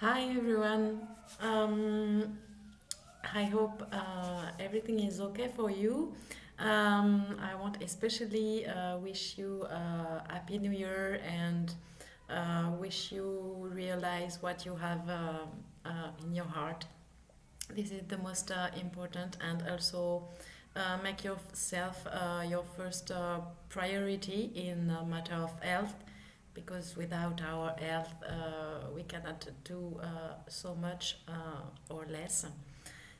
Hi everyone. Um, I hope everything is okay for you. I want especially wish you a happy new year and wish you realize what you have in your heart. This is the most important, and also make yourself your first priority in matter of health, because without our health we cannot do so much or less.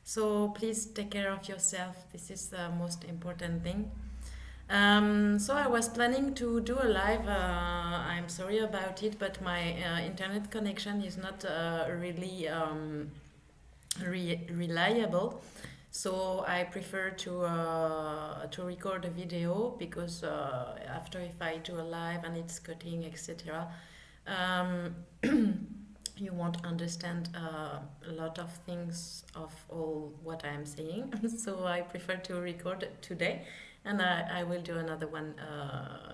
So please take care of yourself. This is the most important thing. So I was planning to do a live. I'm sorry about it, but my internet connection is not really reliable. So I prefer to record a video, because after, if I do a live and it's cutting, etc., um, you won't understand a lot of things of all what I'm saying. So I prefer to record today, and I will do another one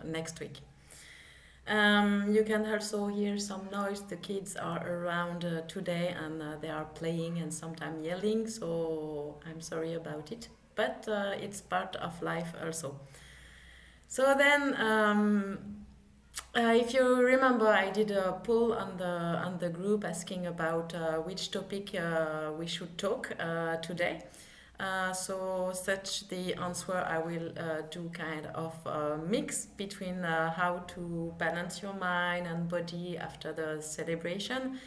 next week. You can also hear some noise. The kids are around today, and they are playing and sometimes yelling, so I'm sorry about it. But it's part of life also. So then, if you remember, I did a poll on the group asking about which topic we should talk today. So such the answer, I will do kind of a mix between how to balance your mind and body after the celebration,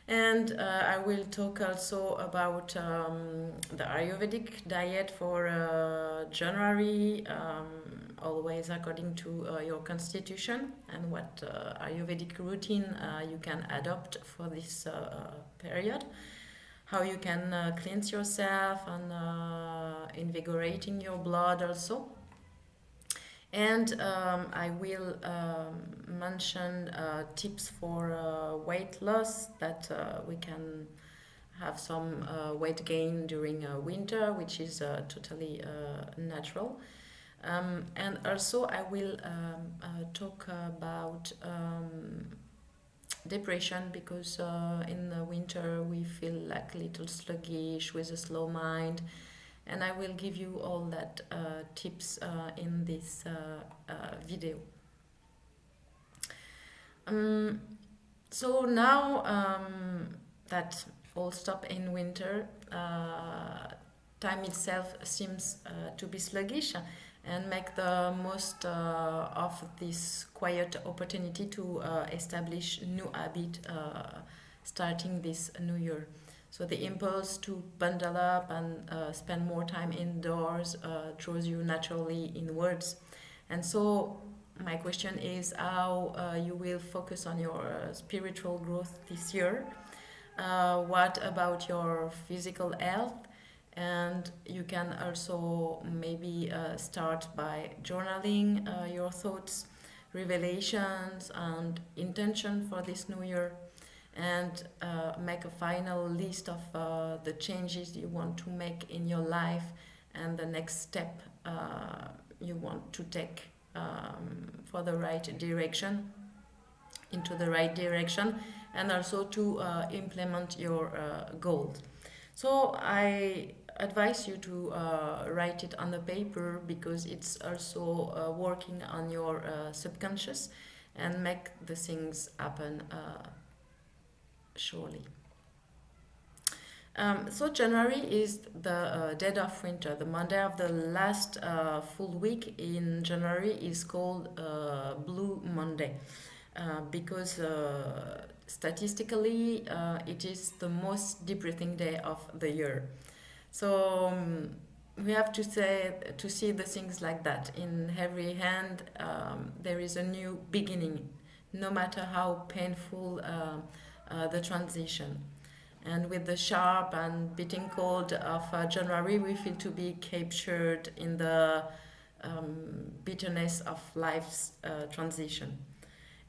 and I will talk also about the Ayurvedic diet for January, always according to your constitution, and what Ayurvedic routine you can adopt for this period. How you can cleanse yourself, and invigorating your blood also. And I will mention tips for weight loss, that we can have some weight gain during winter, which is totally natural. And also, I will talk about depression, because in the winter we feel like a little sluggish with a slow mind, and I will give you all that tips in this video. Um, so now that all stop in winter, time itself seems to be sluggish, and make the most of this quiet opportunity to establish new habit starting this new year. So the impulse to bundle up and spend more time indoors draws you naturally inwards. And so my question is how you will focus on your spiritual growth this year. What about your physical health? And you can also maybe start by journaling your thoughts, revelations, and intention for this new year, and make a final list of the changes you want to make in your life, and the next step you want to take for the right direction, into the right direction, and also to implement your goals. So I advise you to write it on the paper, because it's also working on your subconscious, and make the things happen surely. So January is the dead of winter. The Monday of the last full week in January is called Blue Monday, because statistically it is the most depressing day of the year. So we have to see the things like that. In every hand, there is a new beginning, no matter how painful the transition. And with the sharp and beating cold of January, we feel to be captured in the bitterness of life's transition.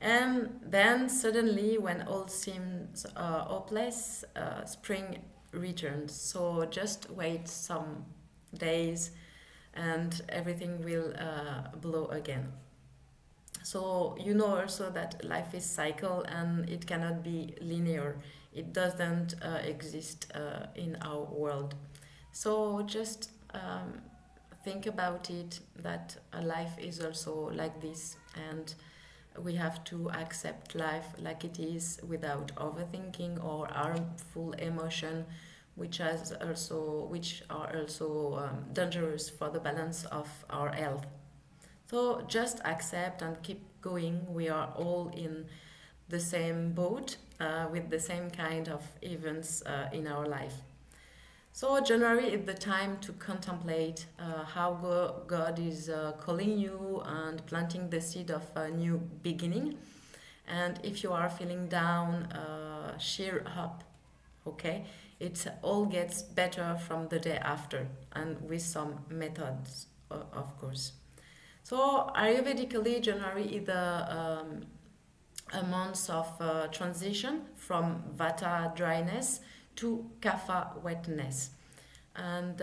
And then suddenly, when all seems hopeless, spring returns. So just wait some days, and everything will blow again. So you know also that life is cycle and it cannot be linear. It doesn't exist in our world. So just think about it, that a life is also like this, and we have to accept life like it is without overthinking or harmful emotion, which are also dangerous for the balance of our health. So just accept and keep going. We are all in the same boat with the same kind of events in our life. So January is the time to contemplate how God is calling you and planting the seed of a new beginning. And if you are feeling down, cheer up. Okay, it all gets better from the day after, and with some methods, of course. So Ayurvedically, January is a month of transition from Vata dryness to Kapha wetness. And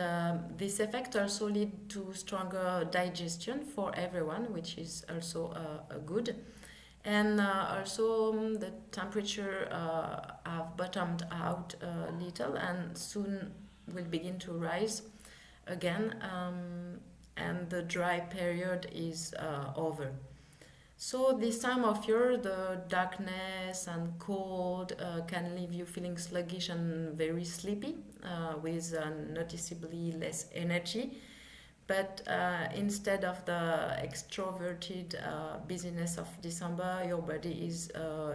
this effect also lead to stronger digestion for everyone, which is also good. And also the temperature have bottomed out a little and soon will begin to rise again, and the dry period is over. So this time of year, the darkness and cold can leave you feeling sluggish and very sleepy, with noticeably less energy. But instead of the extroverted busyness of December, your body is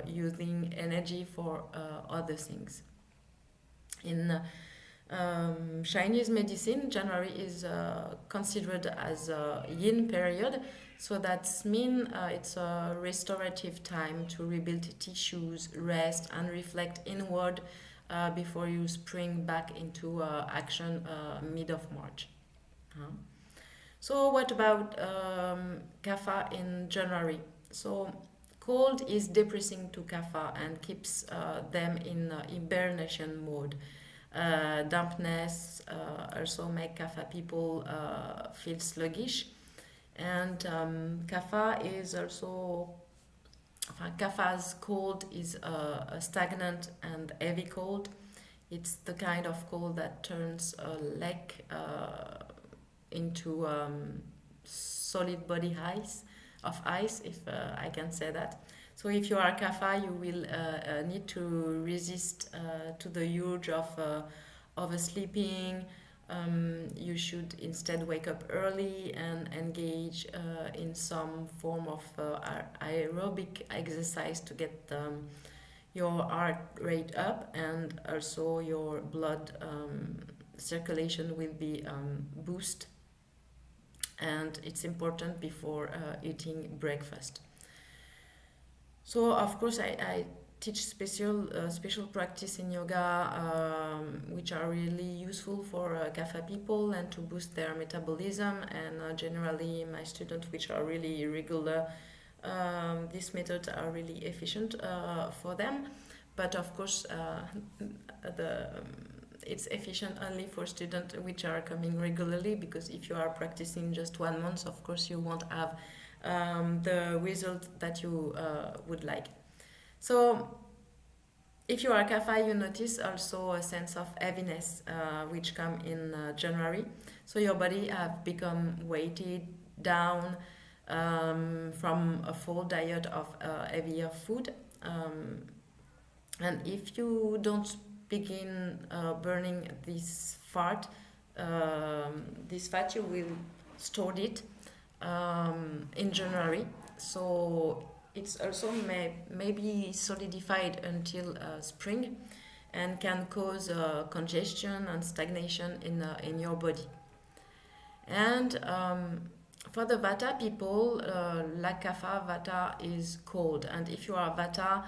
using energy for other things. In Chinese medicine, January is considered as a yin period, so that's mean it's a restorative time to rebuild tissues, rest, and reflect inward before you spring back into action mid of March. Huh? So what about Kapha in January? So cold is depressing to Kapha and keeps them in hibernation mode. Dampness also make Kapha people feel sluggish, and Kapha is also Kapha's cold is a stagnant and heavy cold. It's the kind of cold that turns a lake into solid body ice, if I can say that. So if you are Kapha, you will need to resist to the urge of oversleeping. You should instead wake up early and engage in some form of aerobic exercise to get your heart rate up, and also your blood circulation will be boosted. And it's important before eating breakfast. So of course I teach special practice in yoga, which are really useful for Kapha people and to boost their metabolism. And generally my students, which are really regular, these methods are really efficient for them. But of course the it's efficient only for students which are coming regularly, because if you are practicing just 1 month, of course you won't have the result that you would like. So if you are Kapha, you notice also a sense of heaviness which come in January. So your body have become weighted down from a full diet of heavier food. And if you don't begin burning this fat, you will store it in January. So it's also maybe solidified until spring, and can cause congestion and stagnation in your body. And for the Vata people, like Kapha, Vata is cold, and if you are Vata,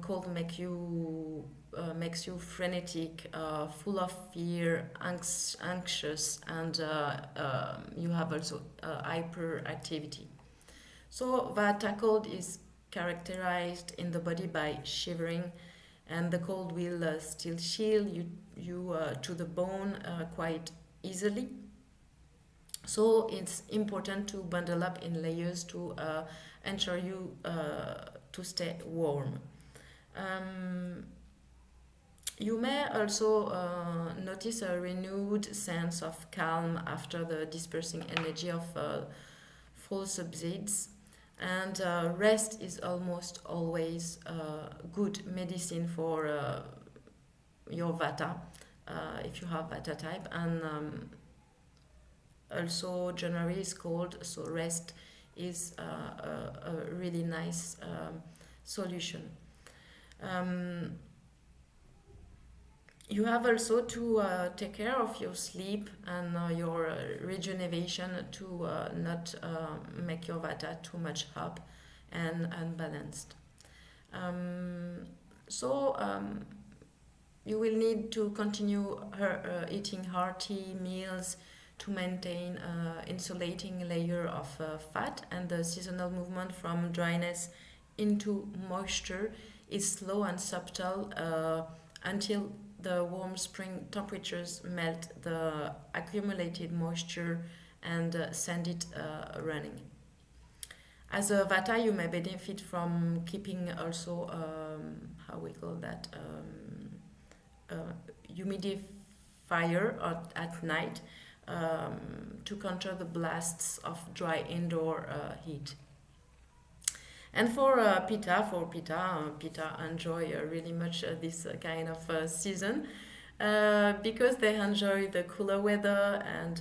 cold makes you frenetic, full of fear, anxious, and you have also hyperactivity. So Vata cold is characterized in the body by shivering, and the cold will still chill you to the bone quite easily. So it's important to bundle up in layers to ensure you to stay warm. Um, you may also notice a renewed sense of calm after the dispersing energy of fall subsides. And rest is almost always good medicine for your Vata, if you have Vata type. And also January is cold, so rest is a really nice solution. Um, you have also to take care of your sleep and your rejuvenation to not make your Vata too much up and unbalanced. Um, so you will need to continue eating hearty meals to maintain insulating layer of fat, and the seasonal movement from dryness into moisture is slow and subtle until the warm spring temperatures melt the accumulated moisture and send it running. As a Vata, you may benefit from keeping also, how we call that, humidifier at night to counter the blasts of dry indoor heat. And for Pita enjoy really much this kind of season because they enjoy the cooler weather. And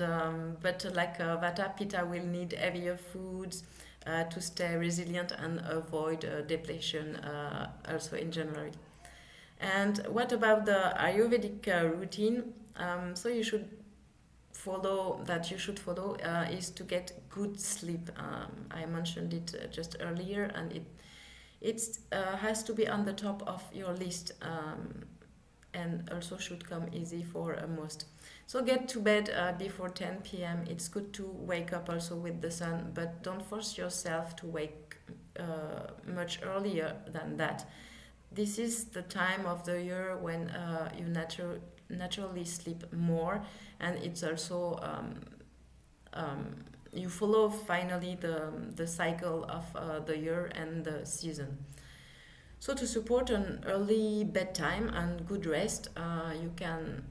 but like Vata, Pita will need heavier foods to stay resilient and avoid depletion also in January. And what about the Ayurvedic routine? So you should follow is to get good sleep. I mentioned it just earlier, and it has to be on the top of your list, and also should come easy for most. So get to bed before 10 p.m. It's good to wake up also with the sun, but don't force yourself to wake much earlier than that. This is the time of the year when you naturally sleep more, and it's also you follow finally the cycle of the year and the season. So to support an early bedtime and good rest, you can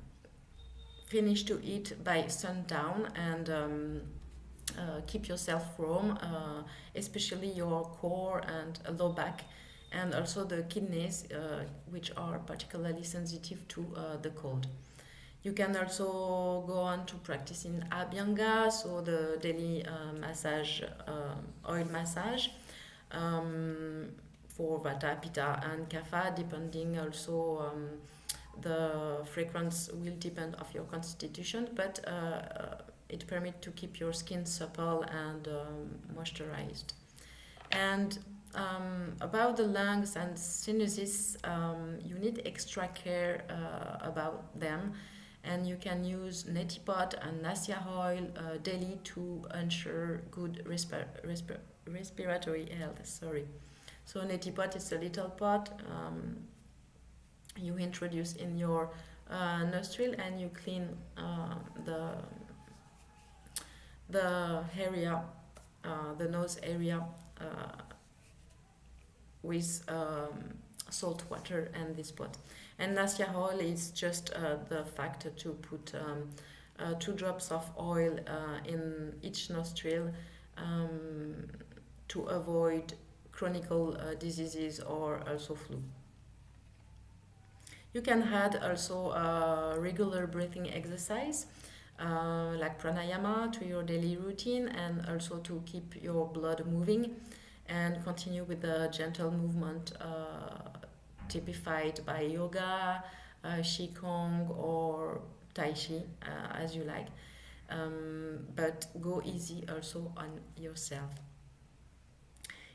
finish to eat by sundown and keep yourself warm, especially your core and low back, and also the kidneys, which are particularly sensitive to the cold. You can also go on to practice in Abhyanga, so the daily massage, oil massage, for Vata, Pitta, and Kapha, depending also the frequency will depend of your constitution, but it permits to keep your skin supple and moisturized. And about the lungs and sinuses, you need extra care about them, and you can use neti pot and nasya oil daily to ensure good respiratory health. Sorry. So neti pot is a little pot you introduce in your nostril, and you clean the area, the nose area, with salt water and this pot. And nasya oil is just the fact to put 2 drops of oil in each nostril to avoid chronic diseases or also flu. You can add also regular breathing exercise like pranayama to your daily routine, and also to keep your blood moving, and continue with the gentle movement typified by yoga, qigong, or tai chi, as you like. But go easy also on yourself.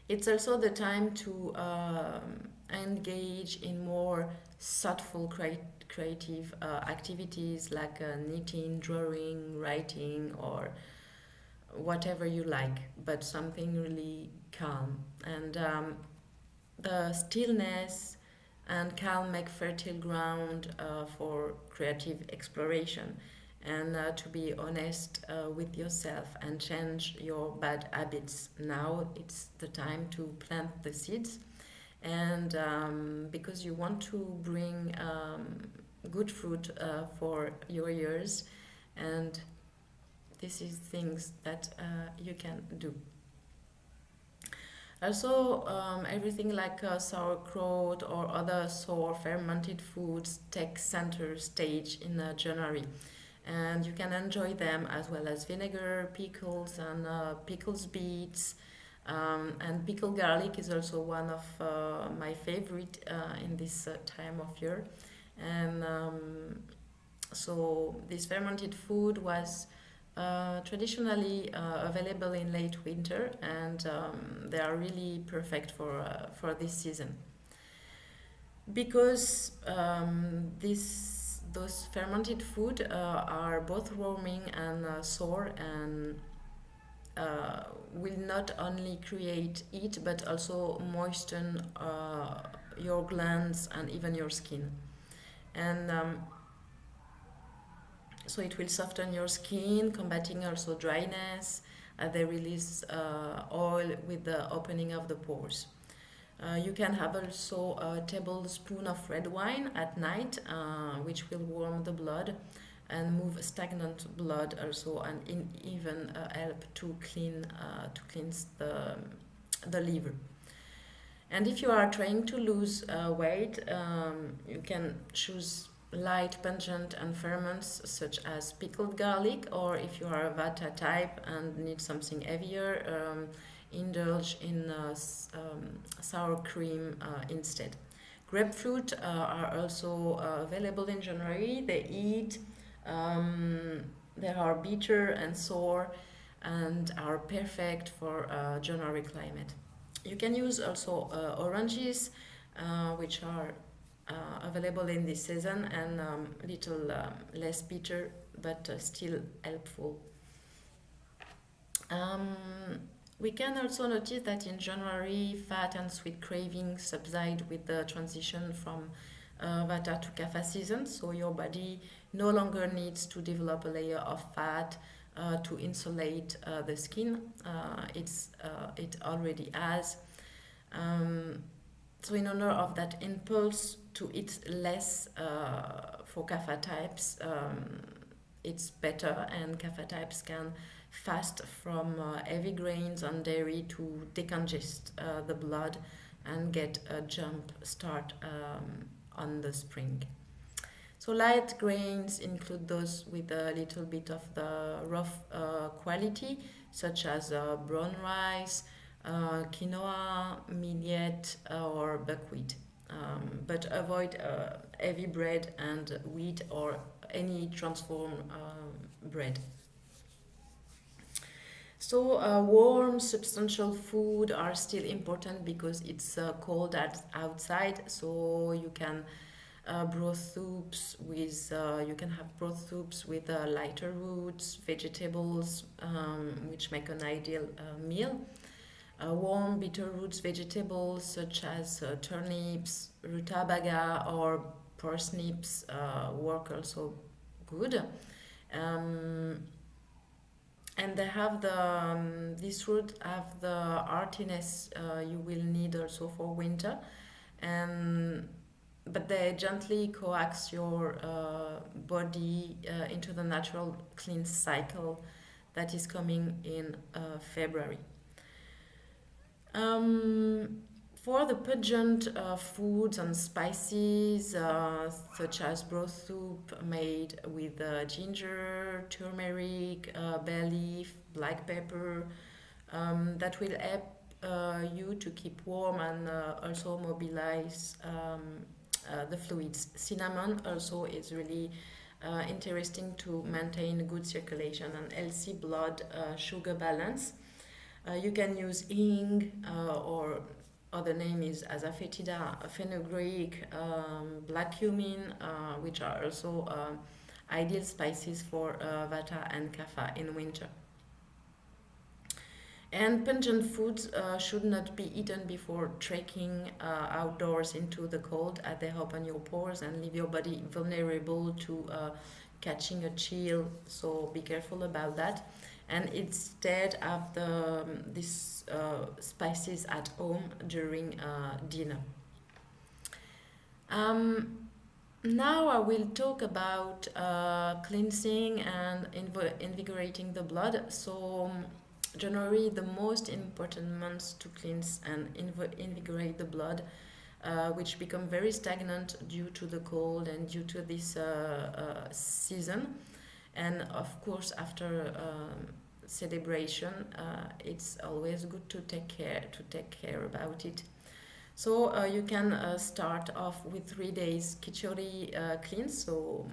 It's also the time to engage in more thoughtful creative activities like knitting, drawing, writing, or whatever you like, but something really calm. And the stillness and calm make fertile ground for creative exploration. and to be honest with yourself and change your bad habits. Now it's the time to plant the seeds, and because you want to bring good fruit for your years, and this is things that you can do. Also, everything like sauerkraut or other sour fermented foods take center stage in January, and you can enjoy them as well as vinegar, pickles, and pickles beets. And pickled garlic is also one of my favorite in this time of year. And so this fermented food was traditionally available in late winter, and they are really perfect for this season because those fermented food are both warming and sour, and will not only create heat but also moisten your glands and even your skin. And so it will soften your skin, combating also dryness. They release oil with the opening of the pores. You can have also a tablespoon of red wine at night, which will warm the blood and move stagnant blood also, and even help to cleanse the liver. And if you are trying to lose weight, you can choose light, pungent, and ferments such as pickled garlic, or if you are a Vata type and need something heavier, indulge in sour cream instead. Grapefruit are also available in January. They are bitter and sour and are perfect for January climate. You can use also oranges, which are available in this season, and little less bitter but still helpful. We can also notice that in January, fat and sweet cravings subside with the transition from Vata to Kapha season. So your body no longer needs to develop a layer of fat to insulate the skin. It already has. So in honor of that impulse to eat less for Kapha types, it's better, and Kapha types can fast from heavy grains and dairy to decongest the blood and get a jump start on the spring. So light grains include those with a little bit of the rough quality, such as brown rice, quinoa, millet, or buckwheat. But avoid heavy bread and wheat or any transformed bread. So warm, substantial food are still important because it's cold outside. So you can you can have broth soups with lighter roots, vegetables, which make an ideal meal. Warm bitter roots vegetables such as turnips, rutabaga, or parsnips work also good. Um, and they have this root have the heartiness you will need also for winter, and but they gently coax your body into the natural cleanse cycle that is coming in February. For the pungent foods and spices, such as broth soup made with ginger, turmeric, bay leaf, black pepper, that will help you to keep warm and also mobilize the fluids. Cinnamon also is really interesting to maintain good circulation and healthy blood sugar balance. You can use hing or other name is asafoetida, fenugreek, black cumin, which are also ideal spices for Vata and Kapha in winter. And pungent foods should not be eaten before trekking outdoors into the cold, as they open your pores and leave your body vulnerable to catching a chill, so be careful about that. And instead have these spices at home during dinner. Um, Now I will talk about cleansing and invigorating the blood. So January, the most important month to cleanse and invigorate the blood, which become very stagnant due to the cold and due to this season. And of course, after celebration, it's always good to take care about it. So you can start off with 3 days khichdi cleanse. So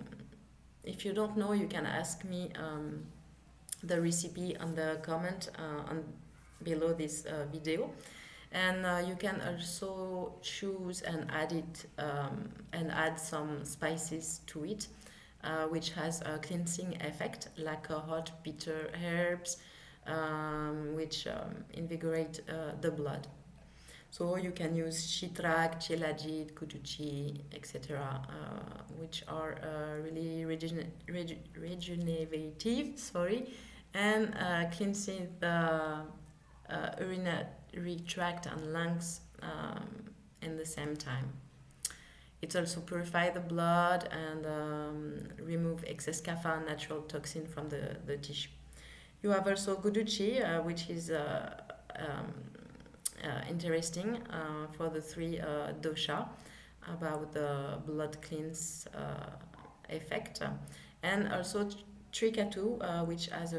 if you don't know, you can ask me the recipe on the comment on below this video, and you can also choose and add some spices to it, which has a cleansing effect, like hot bitter herbs, which invigorate the blood. So you can use shitrak, chelajit, kutuchi, etc., which are really regenerative, and cleansing the urinary tract and lungs in the same time. It also purifies the blood and remove excess kapha and natural toxin from the tissue. You have also guduchi, which is interesting for the three dosha about the blood cleanse effect, and also trikatu, which has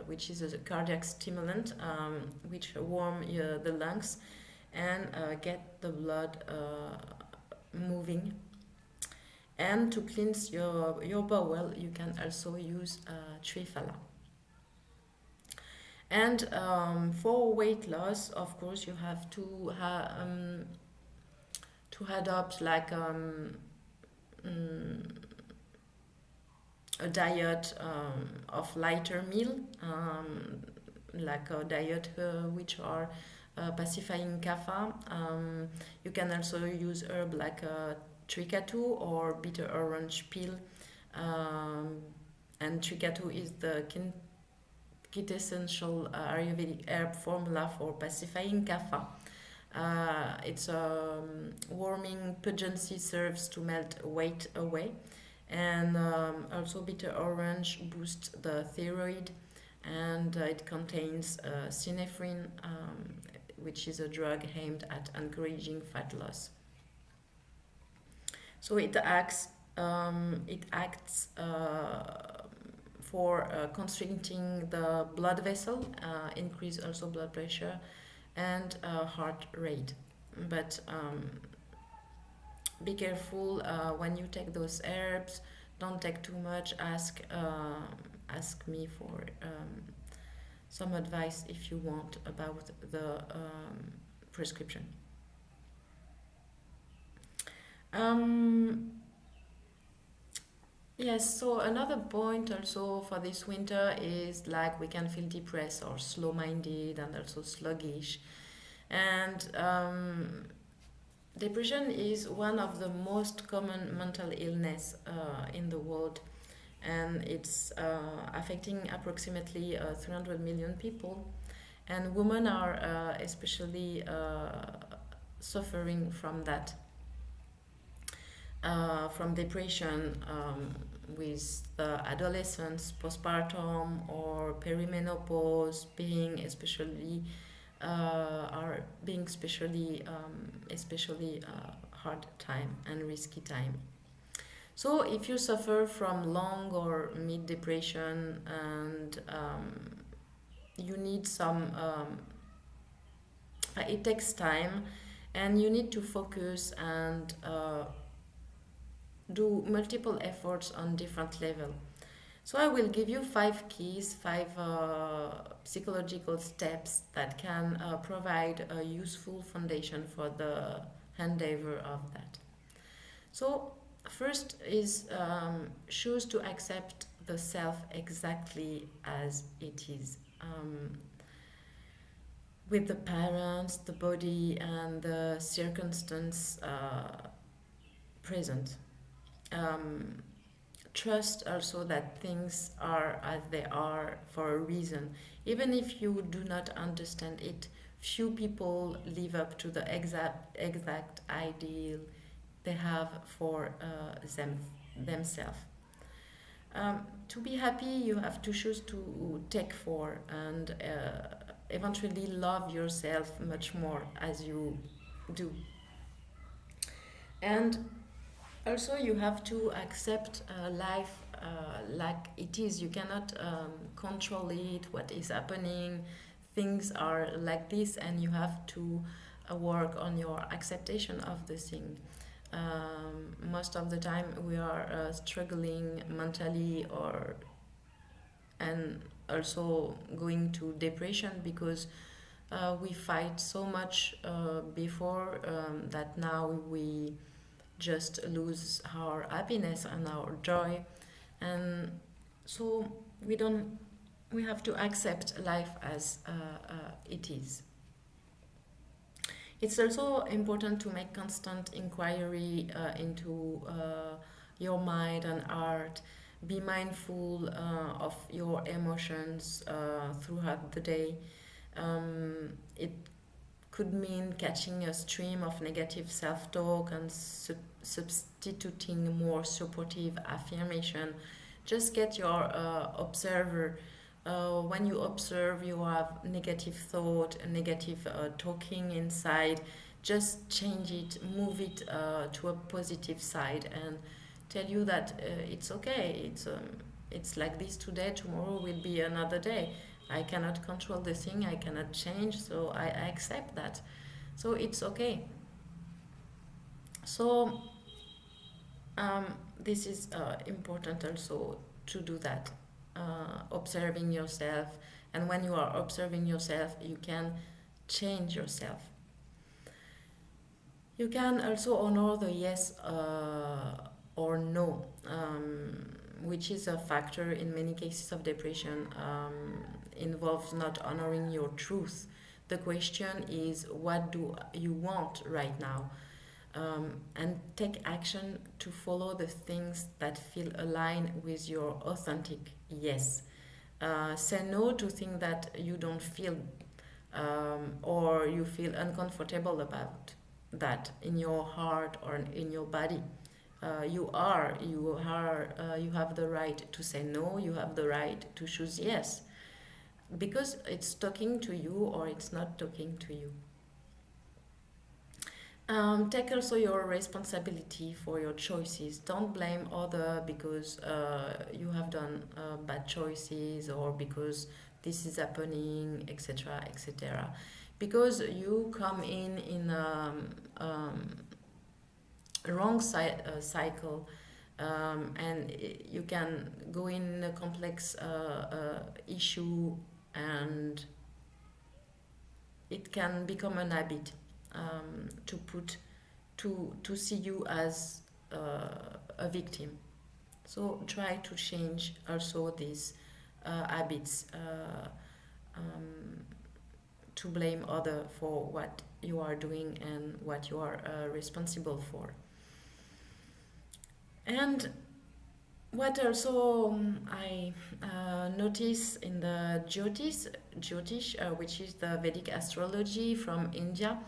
which is a cardiac stimulant, which warm the lungs and get the blood moving. And to cleanse your bowel, you can also use triphala. And for weight loss, of course, you have to adopt like a diet of lighter meal, like a diet which are pacifying kapha. You can also use herb like trikatu or bitter orange peel. And trikatu is the quintessential Ayurvedic herb formula for pacifying kapha. Its warming pungency serves to melt weight away, and also bitter orange boosts the thyroid, and it contains synephrine, which is a drug aimed at encouraging fat loss. So it acts for constricting the blood vessel, increase also blood pressure and heart rate. But be careful when you take those herbs. Don't take too much. Ask me for some advice if you want about the prescription. Yes, so another point also for this winter is like we can feel depressed or slow-minded and also sluggish. And depression is one of the most common mental illness in the world, and it's affecting approximately 300 million people. And women are especially suffering from that. From depression with the adolescence, postpartum, or perimenopause being especially hard time and risky time. So if you suffer from long or mid depression and you need some, it takes time, and you need to focus and do multiple efforts on different levels. So I will give you 5 psychological steps that can provide a useful foundation for the endeavor of that. So first is choose to accept the self exactly as it is, with the parents, the body, and the circumstance present. trust also that things are as they are for a reason. Even if you do not understand it, few people live up to the exact ideal they have for themselves. To be happy, you have to choose to take for and eventually love yourself much more as you do. And also, you have to accept life like it is. You cannot control it, what is happening. Things are like this, and you have to work on your acceptation of the thing. Most of the time, we are struggling mentally, or and also going to depression because we fight so much before that now we just lose our happiness and our joy, and so we have to accept life as it is. It's also important to make constant inquiry into your mind and art. Be mindful of your emotions throughout the day. It could mean catching a stream of negative self-talk and substituting more supportive affirmation. Just get your observer. When you observe, you have negative thought, negative talking inside. Just change it, move it to a positive side, and tell you that it's okay. It's like this today. Tomorrow will be another day. I cannot control the thing, I cannot change, so I accept that. So it's okay. So this is important also to do that, observing yourself. And when you are observing yourself, you can change yourself. You can also honor the yes or no, which is a factor in many cases of depression. Involves not honoring your truth. The question is, what do you want right now? And take action to follow the things that feel aligned with your authentic yes. Say no to things that you don't feel or you feel uncomfortable about that in your heart or in your body. You have the right to say no. You have the right to choose yes, because it's talking to you or it's not talking to you. Take also your responsibility for your choices. Don't blame other because you have done bad choices or because this is happening, etc., etc. Because you come in a wrong cycle, and you can go in a complex issue, and it can become an habit to see you as a victim. So try to change also these habits, to blame other for what you are doing and what you are responsible for. And what also I notice in the Jyotish, which is the Vedic astrology from India,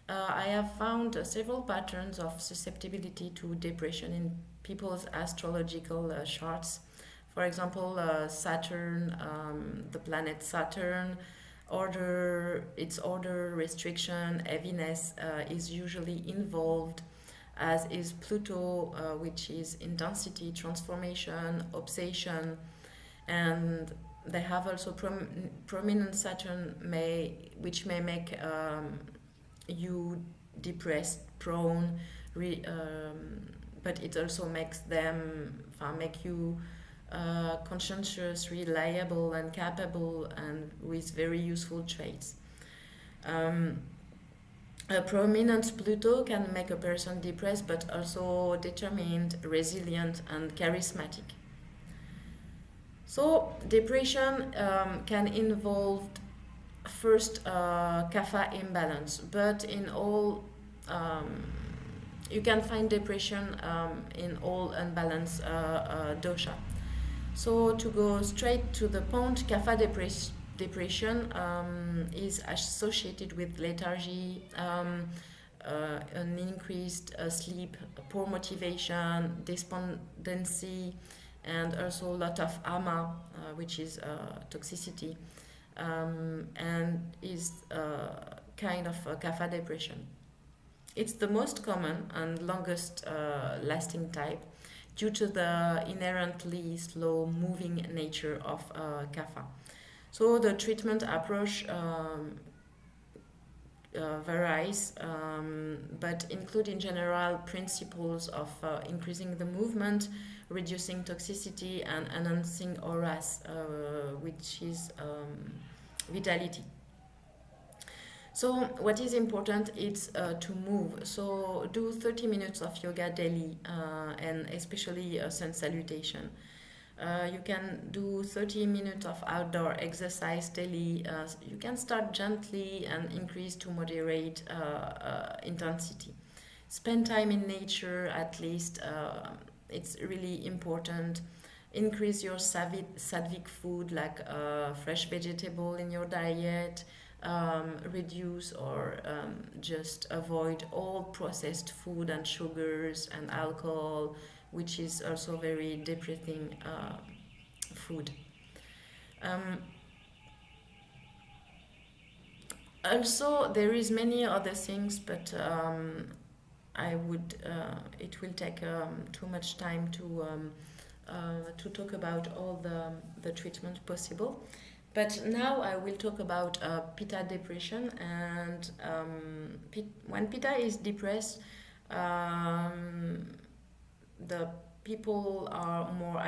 I have found several patterns of susceptibility to depression in people's astrological charts. For example, Saturn, the planet Saturn, its order, restriction, heaviness is usually involved, as is Pluto, which is intensity, transformation, obsession, and they have also prominent Saturn, which may make you depressed, prone, but it also make you conscientious, reliable, and capable, and with very useful traits. A prominent Pluto can make a person depressed, but also determined, resilient, and charismatic. So depression can involve first Kapha imbalance, but in all You can find depression in all unbalanced dosha. So to go straight to the point, depression is associated with lethargy, an increased sleep, poor motivation, despondency, and also a lot of ama, which is toxicity, and is kind of a Kapha depression. It's the most common and longest lasting type due to the inherently slow moving nature of Kapha. So the treatment approach varies, but include in general principles of increasing the movement, reducing toxicity, and enhancing auras, which is vitality. So what is important is to move. So do 30 minutes of yoga daily, and especially sun salutation. You can do 30 minutes of outdoor exercise daily. You can start gently and increase to moderate intensity. Spend time in nature at least. It's really important. Increase your sattvic food like fresh vegetable in your diet. Reduce or just avoid all processed food and sugars and alcohol, which is also very depressing food. Also, there is many other things, but I would. It will take too much time to talk about all the treatment possible. But now I will talk about Pita depression, and when Pita is depressed, the people are more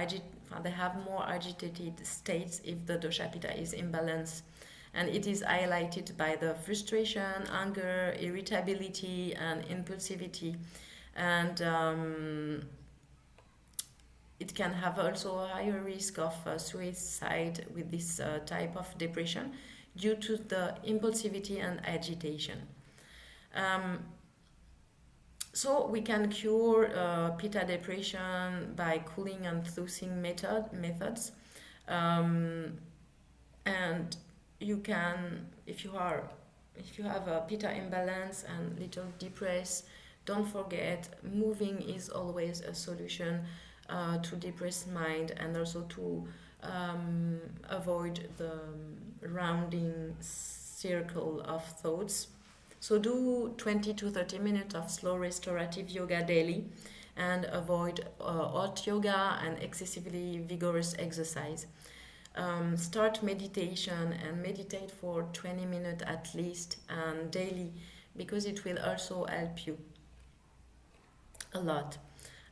they have more agitated states if the dosha Pita is imbalanced, and it is highlighted by the frustration, anger, irritability, and impulsivity, and it can have also a higher risk of suicide with this type of depression due to the impulsivity and agitation. So we can cure Pita depression by cooling and thawing methods, and you can, if you have a Pita imbalance and little depressed, don't forget moving is always a solution to depressed mind, and also to avoid the rounding circle of thoughts. So do 20 to 30 minutes of slow restorative yoga daily, and avoid hot yoga and excessively vigorous exercise. Start meditation and meditate for 20 minutes at least and daily, because it will also help you a lot.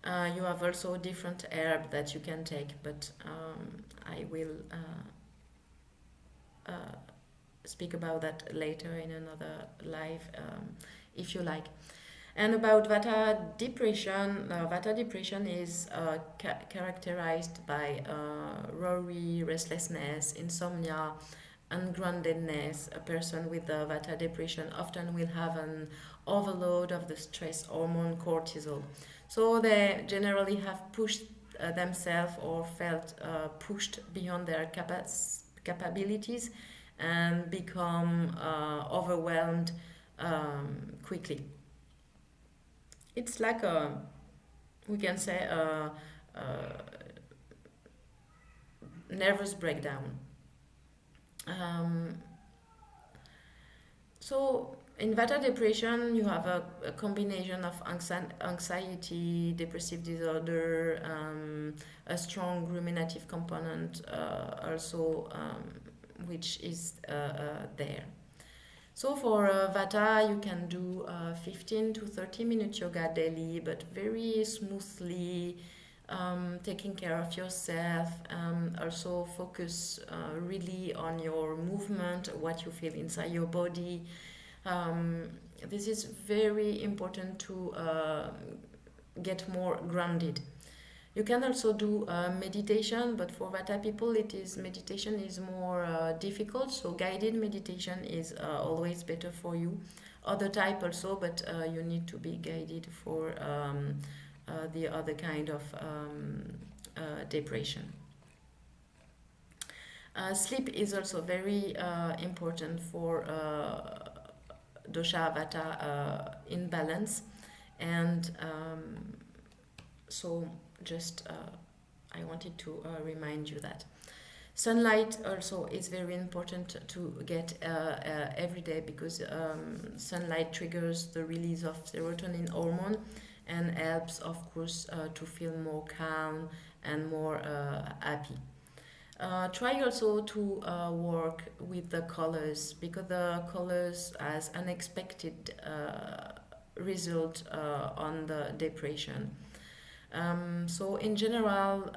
You have also different herb that you can take, but I will speak about that later in another live, if you like. And about Vata depression is characterized by worry, restlessness, insomnia, ungroundedness. A person with Vata depression often will have an overload of the stress hormone cortisol. So they generally have pushed themselves or felt pushed beyond their capabilities, and become overwhelmed quickly. It's like we can say a nervous breakdown. So in Vata depression, you have a combination of anxiety, depressive disorder, a strong ruminative component also, which is there. So for Vata, you can do 15 to 30 minute yoga daily, but very smoothly, taking care of yourself. Also focus really on your movement, what you feel inside your body. This is very important to get more grounded. You can also do meditation, but for Vata people, meditation is more difficult. So guided meditation is always better for you. Other type also, but you need to be guided for the other kind of depression. Sleep is also very important for dosha Vata imbalance, and so just I wanted to remind you that sunlight also is very important to get every day, because sunlight triggers the release of serotonin hormone and helps, of course, to feel more calm and more happy. Try also to work with the colors, because the colors has unexpected result on the depression. So in general,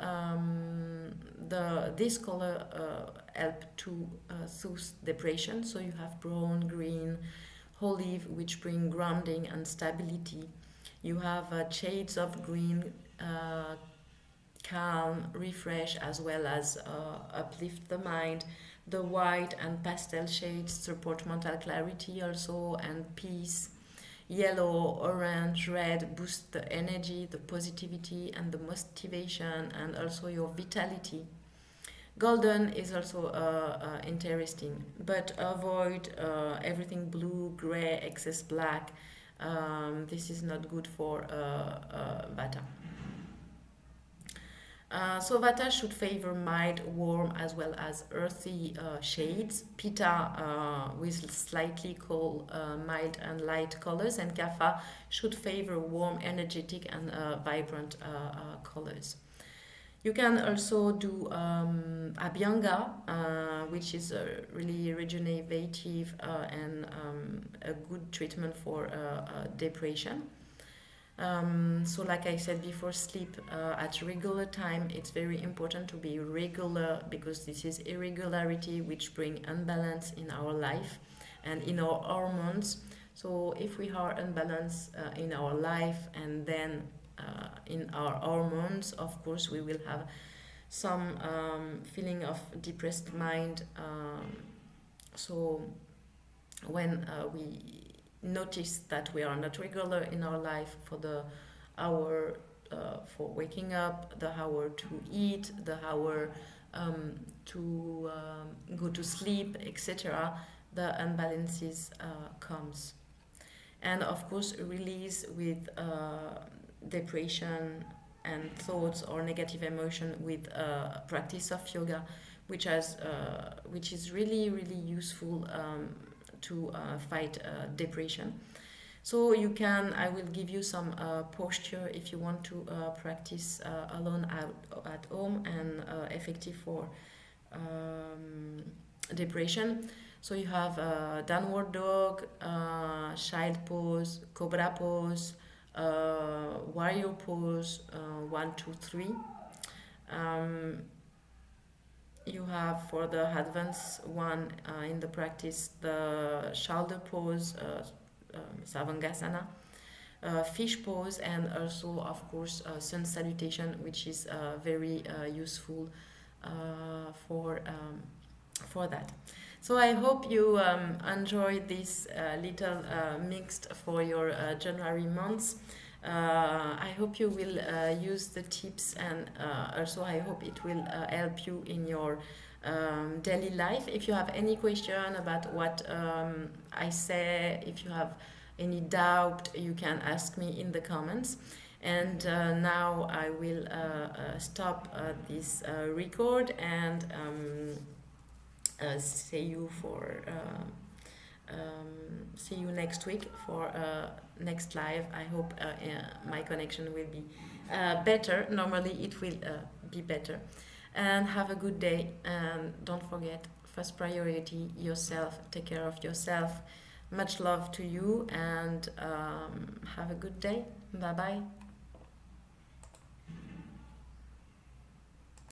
this color help to soothe depression. So you have brown, green, olive, which bring grounding and stability. You have shades of green, calm, refresh, as well as uplift the mind. The white and pastel shades support mental clarity also and peace. Yellow, orange, red boost the energy, the positivity, and the motivation, and also your vitality. Golden is also interesting, but avoid everything blue, gray, excess black. This is not good for Vata. So Vata should favor mild, warm, as well as earthy shades. Pita with slightly cool, mild and light colors, and Kapha should favor warm, energetic, and vibrant colors. You can also do Abhyanga, which is really regenerative and a good treatment for depression. So like I said before, sleep at regular time. It's very important to be regular, because this is irregularity which bring imbalance in our life and in our hormones. So if we are unbalanced in our life and then in our hormones, of course we will have some feeling of depressed mind. So when we notice that we are not regular in our life, for the hour for waking up, the hour to eat, the hour to go to sleep, etc., the imbalances comes. And of course, release with depression and thoughts or negative emotion with practice of yoga, which is really useful to fight depression. So I will give you some posture if you want to practice alone at home and effective for depression. So you have downward dog, child pose, cobra pose, warrior pose, 1, 2, 3. You have, for the advanced one in the practice, the shoulder pose, Savangasana, fish pose, and also, of course, sun salutation, which is very useful for that. So I hope you enjoyed this little mixed for your January months. I hope you will use the tips, and also I hope it will help you in your daily life. If you have any question about what I say, if you have any doubt, you can ask me in the comments. And now I will stop this record and see you next week for next live. I hope my connection will be better. Normally it will be better. And have a good day, and don't forget, first priority, yourself. Take care of yourself. Much love to you, and have a good day. Bye bye.